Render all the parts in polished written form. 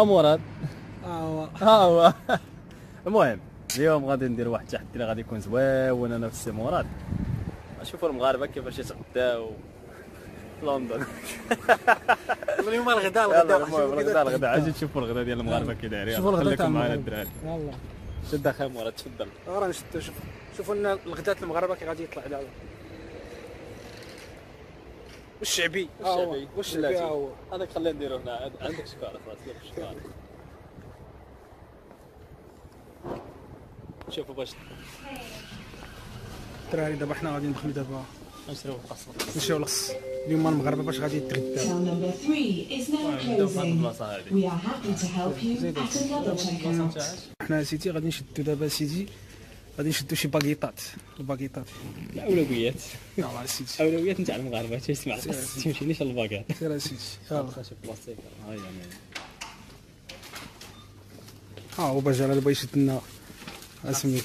مراد. هو المهم اليوم غادي ندير واحد التحدي اللي غادي يكون زوين انا في السي مراد. نشوفوا المغاربه كيفاش يتغداو في لندن. اليوم الغداء الغداء عايزين نشوفوا الغداء ديال المغاربه كي دايرين. شوفوا الغداء تاع معنا الدراري. يلا شد اخي مراد تفضل. راه نشدو. شوفوا لنا الغداء المغاربه كي غادي يطلع دابا. والشعبي والشعبي هو هذاك خلينا نديرو هنا. عندك شكاره خلاص دير الشكاره. شوفوا باش الدراري دابا حنا غادي ندخلو دابا نشريو القصر. نمشيو للقص. اليوم المغاربه باش غادي يتغداو. حنا سيتي غادي نشدو دابا سيدي غادي نشدو شي باكيطات. الباكيطات الاولويات. يلاه سيدي اولويات نتاع المغاربه تيسمع القص تيمشينيش للباكاط. سير سيدي يلاه. شوف بلاصتك هاي يعني ها هو باش على بغا يشد لنا اسميت.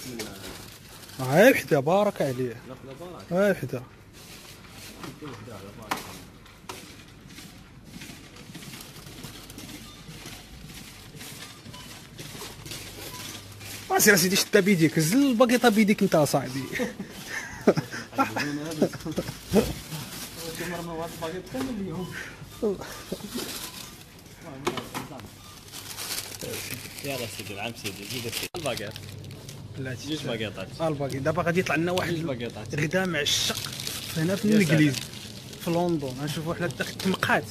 هاي وحده بارك عليه. هاي وحده. سير سيدي شدها بيديك. هز الباكيطه بيديك انت اصاحبي. يلا سيدي العام سيدي زيد الباكيط. لا جوج باكيطات. الباكيط دابا غادي يطلع لنا واحد الباكيطات غدا معشق هنا في الانجليز في لندن. غنشوفوا حنا التمقات.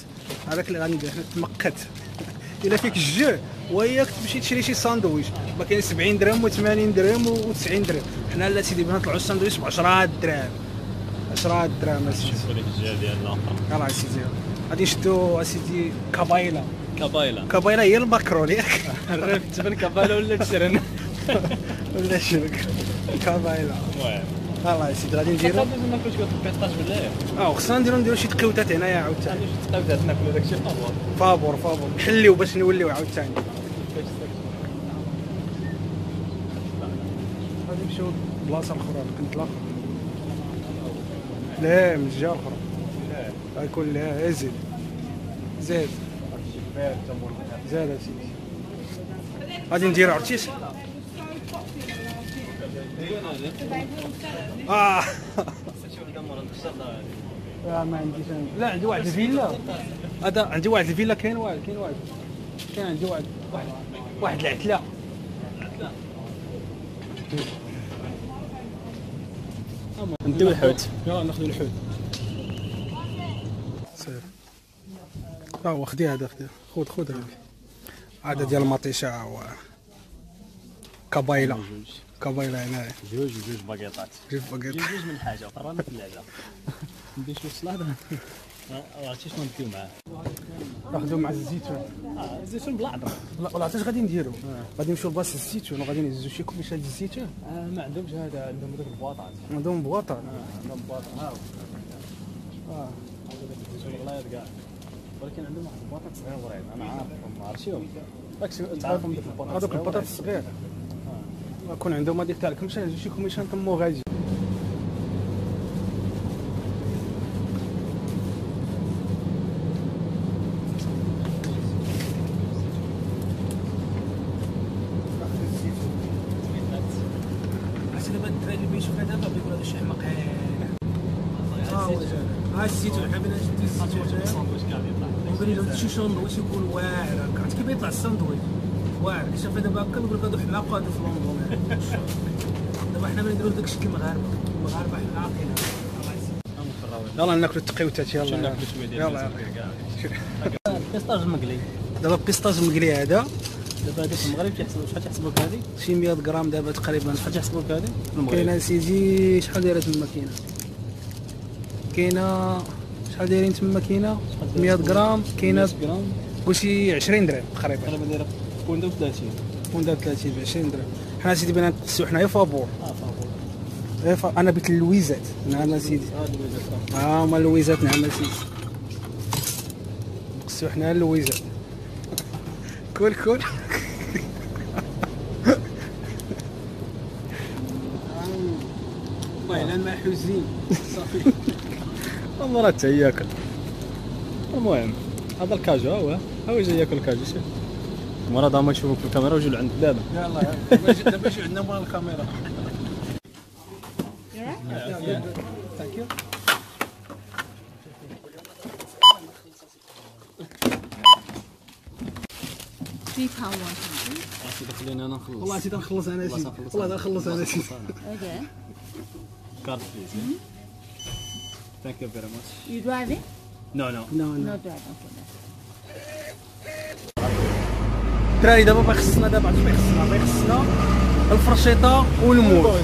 هذاك اللي غندير حنا التمقات. الا فيك الجوع وياك تمشي تشري شي ساندويش ما كاين 70 درهم و80 درهم و90 درهم. حنا لا سيدي بغينا نطلعوا الساندويش ب 10 دراهم. 10 دراهم اسيدي. شوفوا لك الجهه ديالنا يلاه اسيدي غادي نشدو اسيدي كابايلا. كابايلا هي الماكرون ياك. الريف تبان كابايلا ولا تشرن ولا شرك كابايلا. المهم يلاه اسيدي غادي نديرو. لازم ناكلوا شويه بيطاش بالله. خصنا نديرو شي تقيوتات هنايا عاوتاني. شي تقاوتات ناكلوا داكشي فابور نحليو باش نوليو عاوتاني. غادي نمشيو لبلاصه اخرى كنتلاقى. لا من الجهه الاخرى. غيكون لا زيد زاد اسيدي. غادي نديرو عرفتيش. ما عنديش انا. لا عندي واحد الفيلا. هذا عندي واحد الفيلا. كاين عندي واحد العتله. نديو الحوت. يلا ناخذ الحوت. سير هو خدي هذا خذ هذا ديال المطيشه. هو كابايلا هنايا. جوج باكيطات. جوج من حاجه رانا في اللعبه. ندير شويه السلطه. عرفتي شنو نديو معاه؟ ناخذو مع الزيتون. الزيتون بلا عذر. لا عرفتي غادي نديرو. غادي نمشيو لبلاصه الزيتون وغادي نهزو شي كوبيشه ديال الزيتون. ما عندهمش هذا. عندهم داك البواطات. عندهم بواطه. عندهم بواطه. هذا الزيتون غلايض كاع. ولكن عندهم واحد البواطات صغيورين. انا عارفهم ما عرفتيهم. داكشي تعرفهم ديك البواطات. هذوك البطاط الصغير. كون عندهم هذيك تاع الكمشه شي كوميشان تمو غادي. حسنا هاد الدراري اللي بيشوفنا دابا بيقول هذا شي حماق. ها الزيتون حنا بغينا نشدو الزيتون. نقول لهم شي ساندويش يكون واعر. عرفت كيف يطلع الساندويش واعر. اللي شافها دابا هكا نقول لك هادو حماق وهادو في لندن. دابا حنا بغينا نديرو داك الشكل المغاربه حماقين. يلا ناكلو التقيوتات. يلا البيستاج المقلي. دابا البيستاج المقلي هذا دابا هذاك المغرب كيحسبوا شحال تيحسبوا لك هذه؟ شي 100 غرام دابا تقريبا. شحال تيحسبوا لك هذه؟ كاينه سيدي شحال دايره تما كاينه شحال دايرين تما 100 غرام. كاينه قول شي 20 درهم تقريبا. دايره بوندو 30 ب 20 درهم. حنا سيدي بغينا نقصيو حنايا فابور. فابور. انا بيت اللويزات. نعم سيدي. اللويزات. هما اللويزات. نعم سيدي نقصيو حنايا اللويزات. كل والله الا ما حزين صافي. المراه حتى هي ياكل. المهم هذا الكاجو ها هو جاي ياكل الكاجو. شوف مرة هما يشوفوك في الكاميرا ويجوا لعندك دابا. يلا دابا جي عندنا مورا الكاميرا. ثانك يو. خليني انا نخلص. والله نسيت نخلص انا سيدي. والله نخلص انا سيدي. Okay. Card please. Thank you very much. You driving? No no. نو No نو driving. Okay. الدراري دابا باغي خصنا الفرشيطه والموز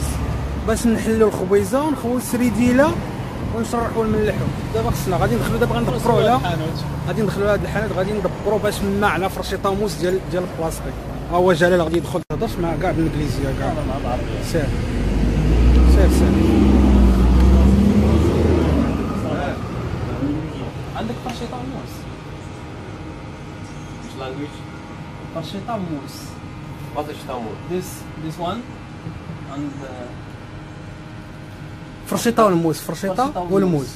باش نحلوا الخبيزه ونخويو السريديله ونشرحوا ونملحوا. دابا خصنا غادي ندخلوا دابا غندبروا على غادي ندخلوا لهاد الحانوت غادي ندبروا باش معنا فرشيطه وموز ديال البلاستيك. ها هو جلال غادي يدخل تهضرش مع كاع بالانجليزيه كاع. سير عندك فرشيطه وموز؟ Which language? فرشيطه وموز. What is Tamil? This one and فرشيطه والموز فرشيطه والموز. I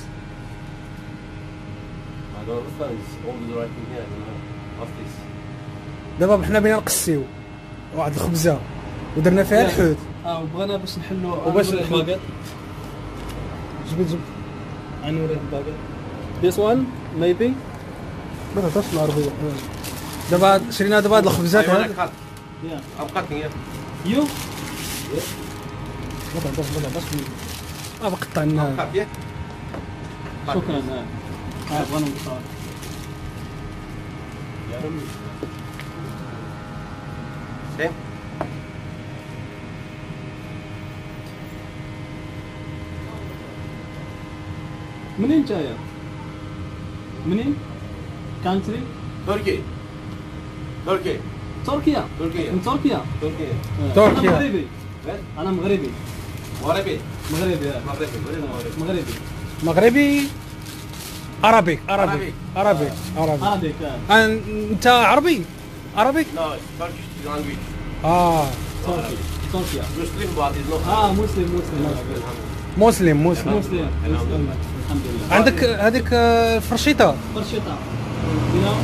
don't understand. It's always writing here. I don't know. What's this? دابا حنا بغينا نقسيو واحد الخبزه ودرنا فيها الحوت. وبغينا باش نحلوا وباش الباكيت. جبد غنوري الباكيت. This one maybe. ما تهضرش العربيه. دابا شرينا دابا هاد الخبزات I want هاد. to cut. Yeah. I'm cutting here. You? ما تهضرش دابا قطعنا. Cut, yeah? Cut. شكرا. بغينا نقطع. Same? منين جاية؟ منين؟ كانتري؟ Turkey. Turkey. تركيا. تركيا. من تركيا. Turkey. تركيا. أنا مغربي. Where? أنا مغربي. Marabi. مغربي. Maghreb. Where is Maghreb? مغربي. مغربي عربي عربي عربي عربي. عربي. انت عربي عربي؟ No, it's Turkish language. تركي. تركيا. Muslim, but it's not. مسلم. مسلم. مسلم. الحمد لله. عندك هذيك الفرشيطه فرشيطة. You know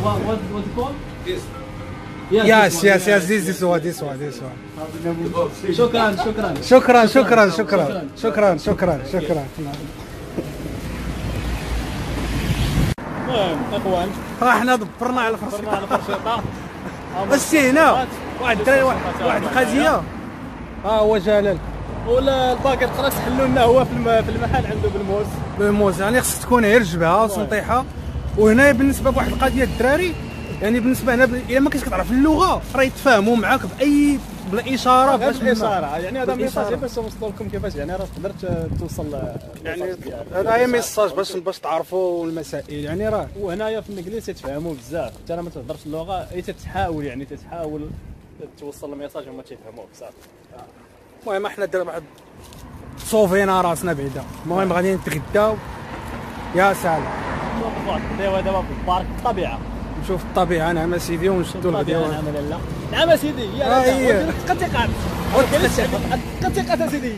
Oh, what you call? this. يس this one. شكرا. شكرا. المهم اخوان احنا دبرنا على الفرشيطه. صرنا على فرشيطة. بس هنا واحد الدراري واحد القضيه. ها هو جلال ولا الباقي خلاص حلوا لنا هو في المحل عنده بالموز. بالموز يعني خصك تكون غير جبهه وسنطيحه. وهنا بالنسبه لواحد القضيه الدراري يعني بالنسبه هنا الا ما كنتش كتعرف اللغه راه يتفاهموا معاك باي بلا اشاره باش بالاشاره يعني هذا بالإشارة. ميساج باش نوصل لكم كيفاش يعني راه تقدر توصل يعني هذا هي ميساج باش تعرفوا المسائل يعني راه. وهنايا في الانجليزي تفهموا بزاف حتى انا ما تهضرش اللغه اي تتحاول يعني توصل الميساج هما تيفهموك صافي. المهم احنا درنا واحد صوفينا راسنا بعدا. المهم غادي نتغداو. يا سلام شوف واحد دابا في البارك الطبيعه نشوف الطبيعه نعم سيدي ونشدوا الغداء. نعم سيدي هي. يا قد ثقات سيدي.